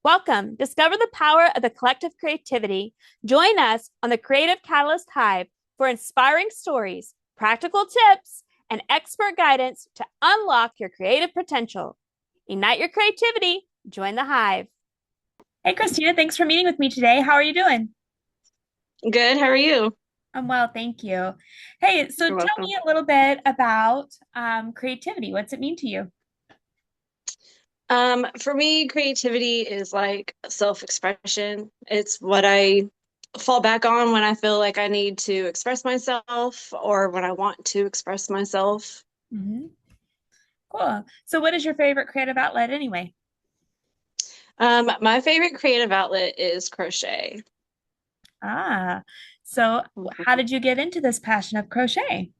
Welcome. Discover the power of the collective creativity. Join us on the Creative Catalyst Hive for inspiring stories, practical tips, and expert guidance to unlock your creative potential. Ignite your creativity. Join the Hive. Hey, Christina, thanks for meeting with me today. How are you doing? Good. How are you? I'm well, thank you. Hey, so You're tell welcome. me a little bit about creativity. What's it mean to you? For me, creativity is like self-expression. It's what I fall back on when I feel like I need to express myself or when I want to express myself. Mhm. Cool. So, what is your favorite creative outlet anyway? My favorite creative outlet is crochet. Ah, so how Mhm. did you get into this passion of crochet?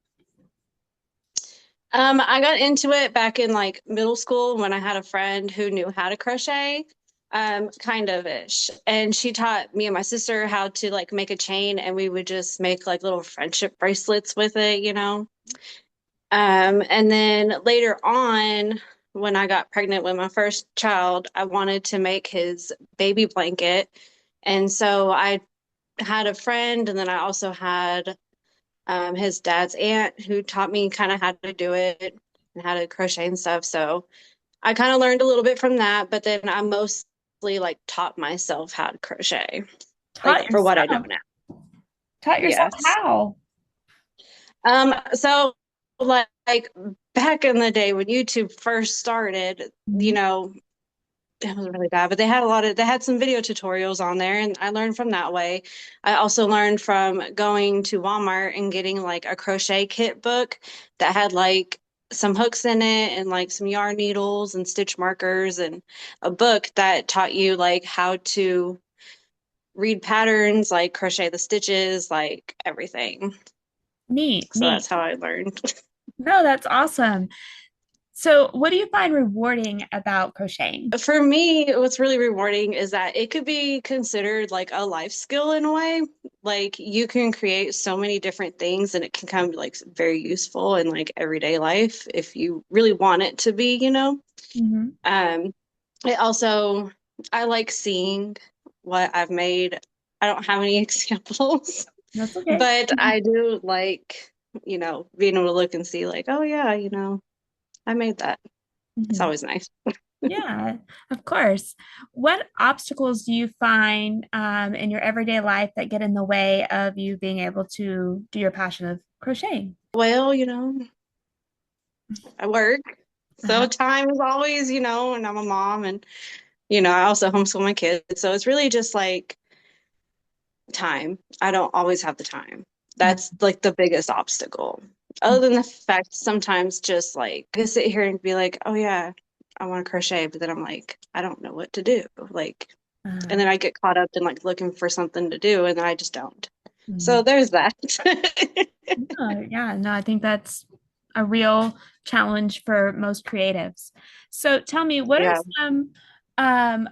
I got into it back in like middle school when I had a friend who knew how to crochet, kind of ish. And she taught me and my sister how to like make a chain and we would just make like little friendship bracelets with it. And then later on, when I got pregnant with my first child, I wanted to make his baby blanket. And so I had a friend, and then I also had his dad's aunt who taught me kind of how to do it and how to crochet and stuff. So I kind of learned a little bit from that, but then I mostly like taught myself how to crochet, Taught like for what I know yourself. now. Taught yourself Yes. how? So like back in the day when YouTube first started, Mhm. it was really bad, but they had some video tutorials on there and I learned from that way. I also learned from going to Walmart and getting like a crochet kit book that had like some hooks in it and like some yarn needles and stitch markers and a book that taught you like how to read patterns, like crochet the stitches, like everything. Neat, So neat. that's how I learned. No, that's awesome. So, what do you find rewarding about crocheting? For me, what's really rewarding is that it could be considered like a life skill in a way. Like you can create so many different things and it can come like very useful in like everyday life if you really want it to be. Hmm. Um, it also, I like seeing what I've made. I don't have any examples, That's okay. but I do like, being able to look and see like, oh yeah, I made that. It's Hmm. always nice. Yeah, of course. What obstacles do you find in your everyday life that get in the way of you being able to do your passion of crocheting? Well, I work. Uh-huh. So time is always, and I'm a mom and I also homeschool my kids. So it's really just like time. I don't always have the time. That's like the biggest obstacle. Other than the fact sometimes just like I sit here and be like, oh yeah, I want to crochet, but then I'm like, I don't know what to do. Like, and Uh, then I get caught up in like looking for something to do and then I just don't. So mhm. there's that. Yeah, no, I think that's a real challenge for most creatives. So tell me, what are Yeah. some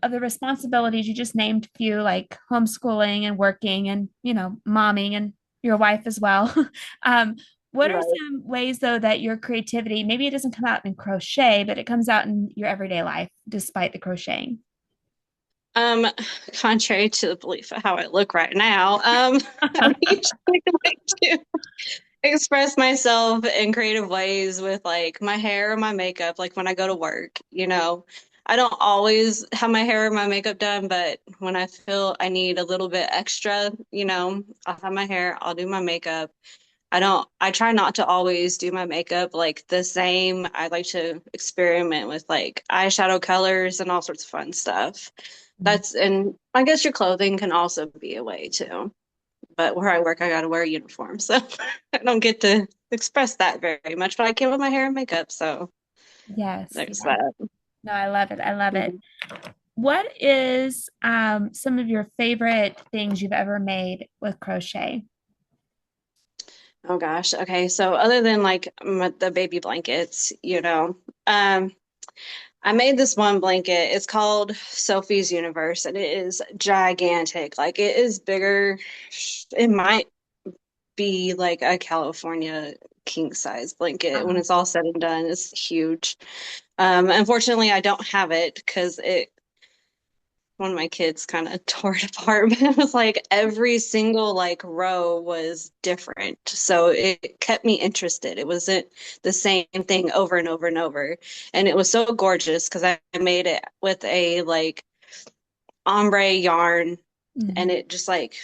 of the responsibilities you just named a few, like homeschooling and working and, momming and your wife as well. Um, what are Right. some ways, though, that your creativity, maybe it doesn't come out in crochet, but it comes out in your everyday life despite the crocheting? Um, Contrary to the belief of how I look right now, I usually like to express myself in creative ways with like my hair or my makeup, like when I go to work. I don't always have my hair or my makeup done, but when I feel I need a little bit extra, I'll have my hair, I'll do my makeup. I try not to always do my makeup like the same. I like to experiment with like eyeshadow colors and all sorts of fun stuff. And I guess your clothing can also be a way too. But where I work, I gotta wear a uniform, so I don't get to express that very much, but I can with my hair and makeup, so Yes, there's yes. that. No, I love it. I love it. Mhm. What is some of your favorite things you've ever made with crochet? Oh gosh. Okay. So other than like the baby blankets, um, I made this one blanket. It's called Sophie's Universe, and it is gigantic. Like it is bigger. It might be like a California king size blanket when Uh, it's all said and done. It's huge. Unfortunately, I don't have it because one of my kids kind of tore it apart, but it was like every single like row was different. So it kept me interested. It wasn't the same thing over and over and over. And it was so gorgeous because I made it with a like ombre yarn and Mhm. it just like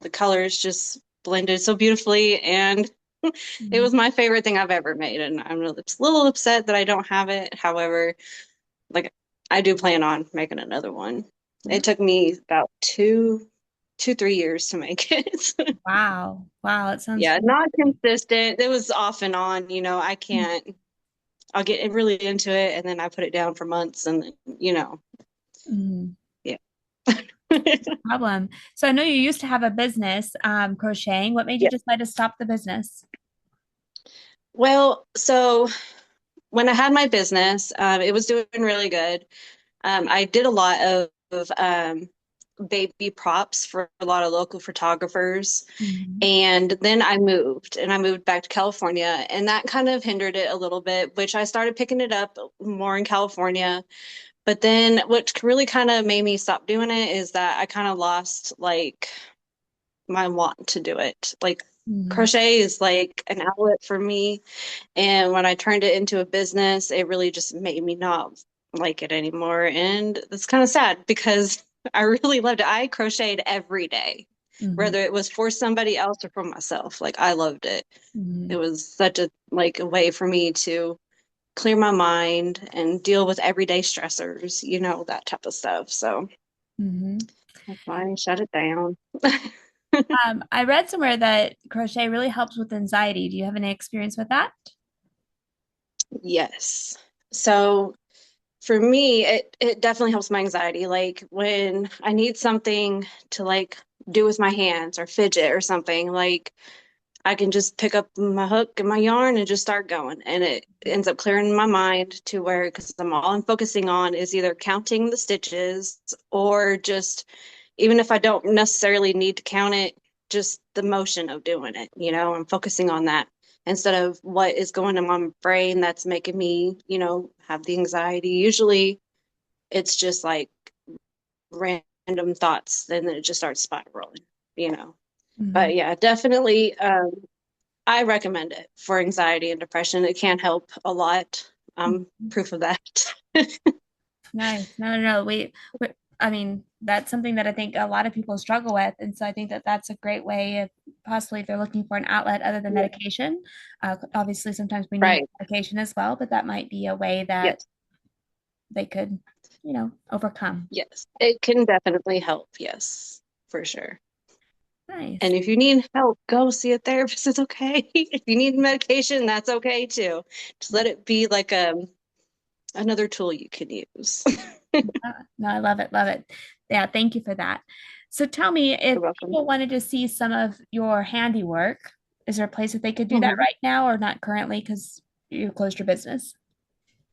the colors just blended so beautifully and it Mhm. was my favorite thing I've ever made. And I'm a little upset that I don't have it. However, like I do plan on making another one. Yeah. It took me about 3 years to make it. Wow. Wow. It sounds Yeah, really not consistent. It was off and on, I can't, I'll get really into it and then I put it down for months and then, Mhm. yeah. Problem. So I know you used to have a business, crocheting. What made you Yeah. decide to stop the business? Well, so when I had my business, it was doing really good. I did a lot of baby props for a lot of local photographers. Mhm. And then I moved back to California, and that kind of hindered it a little bit, which I started picking it up more in California. But then what really kind of made me stop doing it is that I kind of lost like my want to do it. Like Mhm. crochet is like an outlet for me, and when I turned it into a business, it really just made me not like it anymore. And it's kind of sad because I really loved it. I crocheted every day, Mhm. whether it was for somebody else or for myself. Like I loved it. It Mhm. was such a way for me to clear my mind and deal with everyday stressors, that type of stuff. So Mhm. that's why I shut it down. I read somewhere that crochet really helps with anxiety. Do you have any experience with that? Yes. So for me, it definitely helps my anxiety. Like when I need something to like do with my hands or fidget or something, like I can just pick up my hook and my yarn and just start going. And it ends up clearing my mind to where, because all I'm focusing on is either counting the stitches or just, even if I don't necessarily need to count it, just the motion of doing it. I'm focusing on that instead of what is going on in my brain that's making me, have the anxiety. Usually it's just like random thoughts, and then it just starts spiraling, you know. Mhm. But yeah, definitely. I recommend it for anxiety and depression. It can help a lot. Mhm. Proof of that. Nice. No, no, no. I mean, that's something that I think a lot of people struggle with. And so I think that that's a great way of possibly if they're looking for an outlet other than Yeah. medication. Obviously, sometimes we need Right. medication as well, but that might be a way that Yes. they could, overcome. Yes. It can definitely help. Yes, for sure. Nice. And if you need help, go see a therapist. It's okay. If you need medication, that's okay too. Just let it be like another tool you can use. No, I love it. Love it. Yeah, thank you for that. So tell me, if You're welcome. people wanted to see some of your handiwork, is there a place that they could do that Mhm. right now or not currently because you closed your business?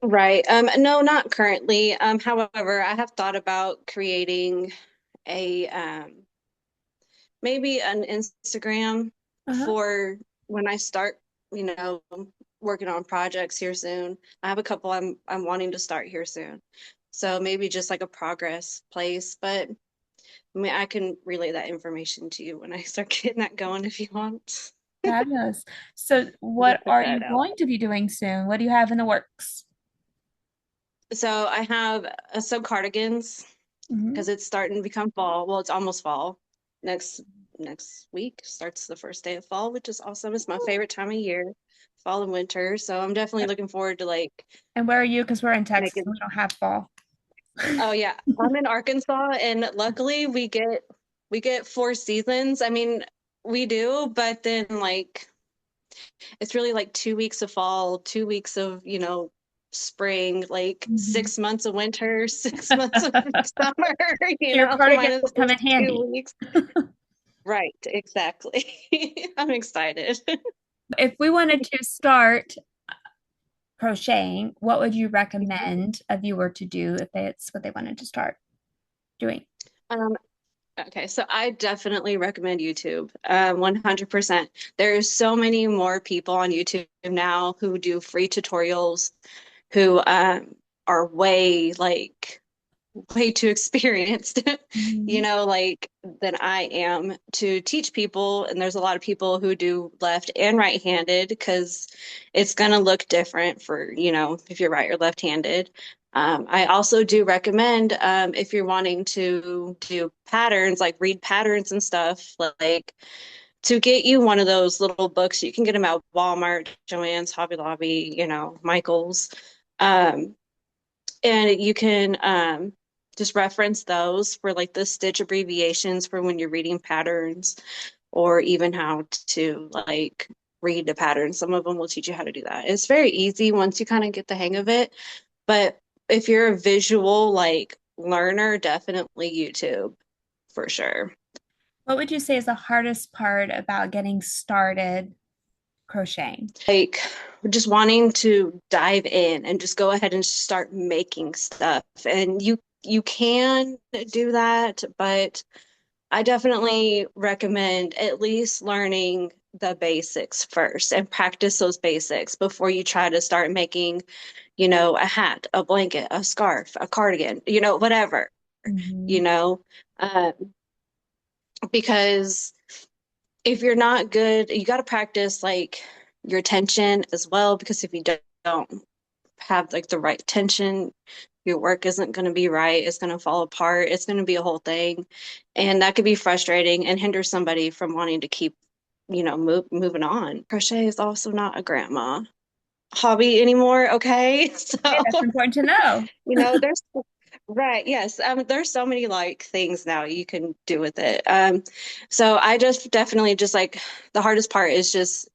Right. No, not currently. However, I have thought about creating a maybe an Instagram Uh-huh. for when I start, you know, working on projects here soon. I have a couple I'm wanting to start here soon. So maybe just like a progress place, but I mean I can relay that information to you when I start getting that going if you want. Fabulous. So, Just what put are you that out. going to be doing soon? What do you have in the works? So I have a sub cardigans Hmm. because it's starting to become fall. Well, it's almost fall. Next next week starts the first day of fall, which is awesome. It's my favorite time of year, fall and winter. So I'm definitely looking forward to like And where are you? Because we're in Texas and making. we don't have fall. Oh yeah, I'm in Arkansas, and luckily we get 4 seasons. I mean, we do, but then like it's really like 2 weeks of fall, 2 weeks of spring, like Mhm. 6 months of winter, 6 months of summer. So your cardigan Minus will come those in two handy. weeks. Right, exactly. I'm excited. If we wanted to start crocheting, what would you recommend a viewer to do if it's what they wanted to start doing? Um, okay, so I definitely recommend YouTube, 100%. There's so many more people on YouTube now who do free tutorials, who are way like way too experienced, Mhm. like than I am to teach people. And there's a lot of people who do left and right-handed because it's going to look different for, if you're right or left-handed. I also do recommend if you're wanting to do patterns, like read patterns and stuff, like to get you one of those little books. You can get them at Walmart, Joann's, Hobby Lobby, Michael's. Um, and you can just reference those for like the stitch abbreviations for when you're reading patterns, or even how to like read the pattern. Some of them will teach you how to do that. It's very easy once you kind of get the hang of it. But if you're a visual like learner, definitely YouTube for sure. What would you say is the hardest part about getting started crocheting? Like just wanting to dive in and just go ahead and start making stuff. And you can do that, but I definitely recommend at least learning the basics first and practice those basics before you try to start making, a hat, a blanket, a scarf, a cardigan, whatever, you Mhm. know, uh, because if you're not good, you got to practice like your tension as well, because if you don't have like the right tension, your work isn't going to be right. It's going to fall apart. It's going to be a whole thing. And that could be frustrating and hinder somebody from wanting to keep, moving on. Crochet is also not a grandma hobby anymore. Okay. So, Okay, that's important to know. there's right. Yes. There's so many like things now you can do with it. So I just definitely just like the hardest part is just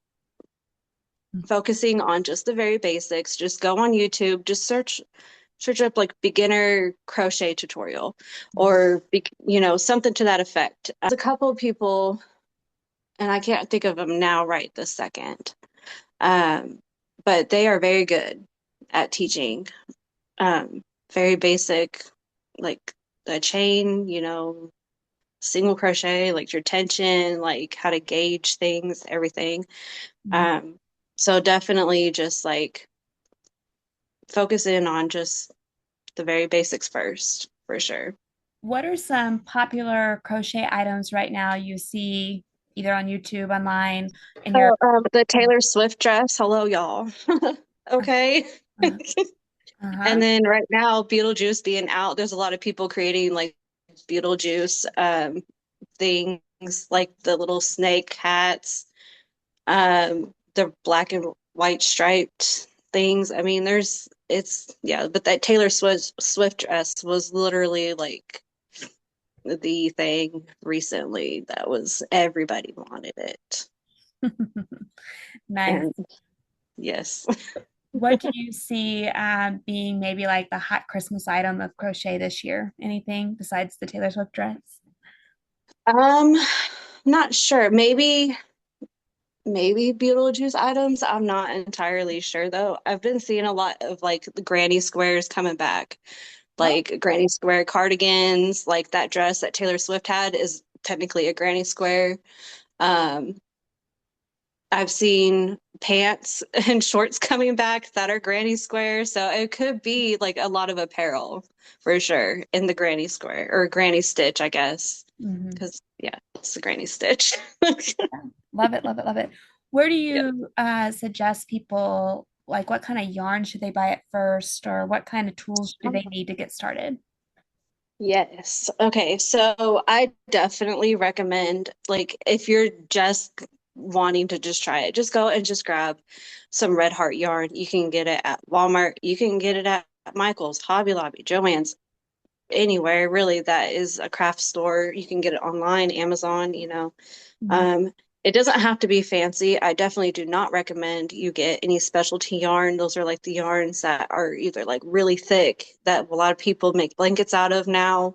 focusing on just the very basics. Just go on YouTube, just search up like beginner crochet tutorial or something to that effect. There's a couple of people, and I can't think of them now right this second. Um, but they are very good at teaching um, very basic, like a chain, single crochet, like your tension, like how to gauge things, everything. Mhm. Um, so definitely just like focus in on just the very basics first, for sure. What are some popular crochet items right now you see either on YouTube, online, in your Oh, the Taylor Swift dress. Hello, y'all. Okay. uh, uh-huh. And then right now, Beetlejuice being out, there's a lot of people creating like Beetlejuice things, like the little snake hats, the black and white striped things. I mean, yeah, but that Taylor Swift dress was literally like the thing recently that was everybody wanted it. Nice. And yes. What do you see being maybe like the hot Christmas item of crochet this year? Anything besides the Taylor Swift dress? Um, not sure. Maybe Beetlejuice items. I'm not entirely sure though. I've been seeing a lot of like the granny squares coming back, Oh, like granny square cardigans, like that dress that Taylor Swift had is technically a granny square. Um, I've seen pants and shorts coming back that are granny square, so it could be like a lot of apparel for sure in the granny square or granny stitch, I guess. mhm. Because yeah, it's the granny stitch. Yeah. Love it, love it, love it. Where do Yep. you suggest people, like what kind of yarn should they buy at first, or what kind of tools do they need to get started? Yes. Okay. So I definitely recommend, like, if you're just wanting to just try it, just go and just grab some Red Heart yarn. You can get it at Walmart. You can get it at Michael's, Hobby Lobby, Joann's, anywhere really that is a craft store. You can get it online, Amazon. Mhm. Um, it doesn't have to be fancy. I definitely do not recommend you get any specialty yarn. Those are like the yarns that are either like really thick that a lot of people make blankets out of now,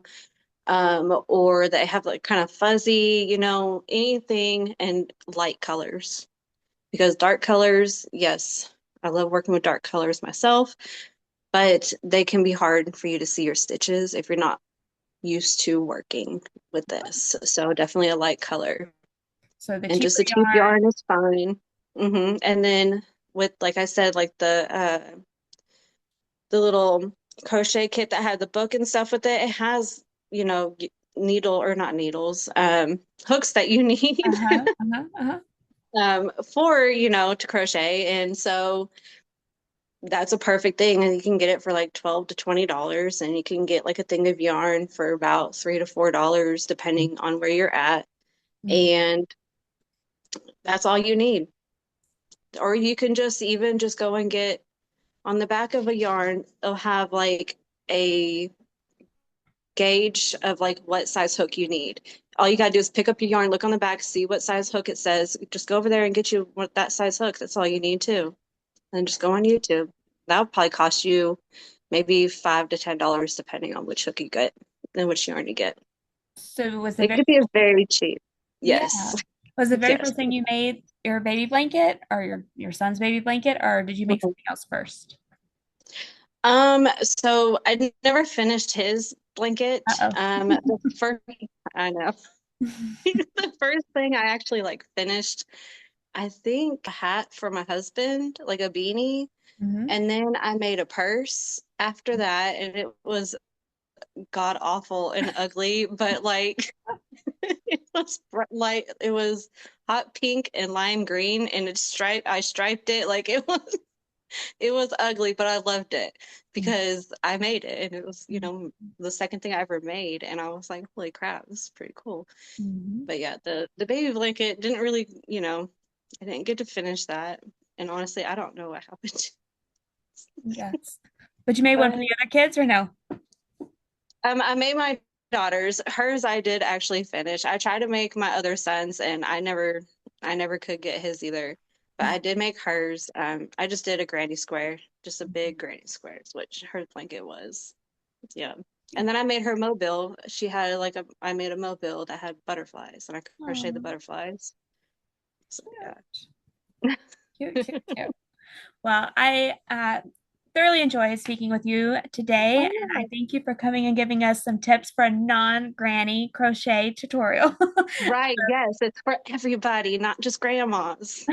or that have like kind of fuzzy, anything and light colors. Because dark colors, yes, I love working with dark colors myself, but they can be hard for you to see your stitches if you're not used to working with this. So definitely a light color. So the And just cheaper a cheap yarn, yarn is fine. And then with, like I said, like the little crochet kit that had the book and stuff with it. It has, you know, needle or not needles, hooks that you need Uh-huh. Uh-huh. Uh-huh. for, you know, to crochet. And so that's a perfect thing. And you can get it for like 12 to $20. And you can get like a thing of yarn for about $3 to $4, depending on where you're at. Mhm. And that's all you need. Or you can just even just go and get on the back of a yarn, it'll have like a gauge of like what size hook you need. All you gotta do is pick up your yarn, look on the back, see what size hook it says. Just go over there and get you what that size hook. That's all you need too. And just go on YouTube. That'll probably cost you maybe $5 to $10 depending on which hook you get and which yarn you get. So was the It very could be a very cheap. yeah. Yes. Was the very Yes. first thing you made your baby blanket or your son's baby blanket, or did you make something else first? So I never finished his blanket. Uh-oh. The first I know. The first thing I actually like finished, I think a hat for my husband, like a beanie. Hmm. And then I made a purse after that, and it was god awful and ugly, but like it was like it was hot pink and lime green, and it's striped. I striped it like it was ugly, but I loved it because I made it, and it was, you know, the second thing I ever made, and I was like, holy crap, this is pretty cool. Hmm. But yeah, the baby blanket didn't really, you know, I didn't get to finish that. And honestly, I don't know what happened. Yes. But you made one for But the other kids or no? I made my daughter's. Hers I did actually finish. I tried to make my other son's and I never could get his either. But I did make hers. I just did a granny square, just a big granny square, which her blanket was. Yeah. And then I made her mobile. She had like I made a mobile that had butterflies and I crocheted the Oh, butterflies. So yeah. cute, cute, cute. Well, I thoroughly enjoyed speaking with you today, Oh and I yeah. thank you for coming and giving us some tips for a non-granny crochet tutorial. Right, yes, it's for everybody, not just grandmas.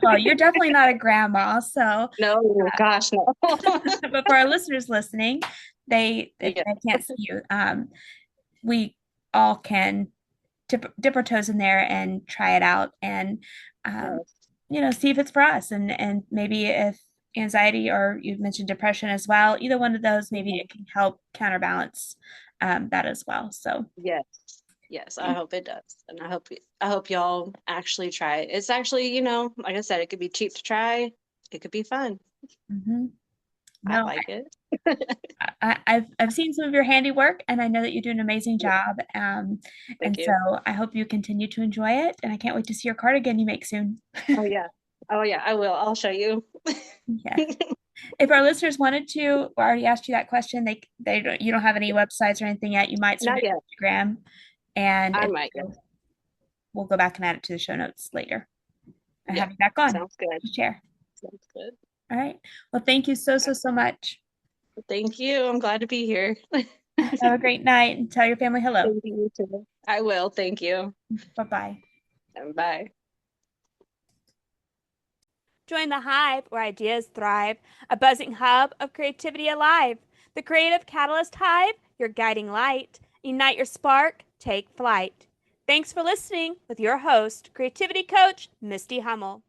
Well, you're definitely not a grandma, so No, gosh, no. but for our listeners listening, if Yeah, they can't see you, we all can dip our toes in there and try it out and um, yes, see if it's for us and maybe if anxiety or you mentioned depression as well, either one of those, maybe mhm, it can help counterbalance that as well. So yes, yes. I hope it does, and I hope y'all actually try it. It's actually, you know, like I said, it could be cheap to try. It could be fun. mhm. I No, like it. I've seen some of your handiwork, and I know that you do an amazing Yeah, job. thank And so you. I hope you continue to enjoy it, and I can't wait to see your cardigan you make soon. Oh yeah, oh yeah. I will. I'll show you. Yes. If our listeners wanted to, I already asked you that question. They don't, you don't have any websites or anything yet. You might search Not yet. Instagram, and I if might. you Yes. do, we'll go back and add it to the show notes later. I Yeah. have you back on Sounds good. to share. Sounds good. All right. Well, thank you so, so, so much. Thank you. I'm glad to be here. Have a great night and tell your family hello. Thank you too. I will. Thank you. Bye bye. And bye. Join the Hive where ideas thrive, a buzzing hub of creativity alive. The Creative Catalyst Hive, your guiding light. Ignite your spark, take flight. Thanks for listening with your host, Creativity Coach Misty Hummel.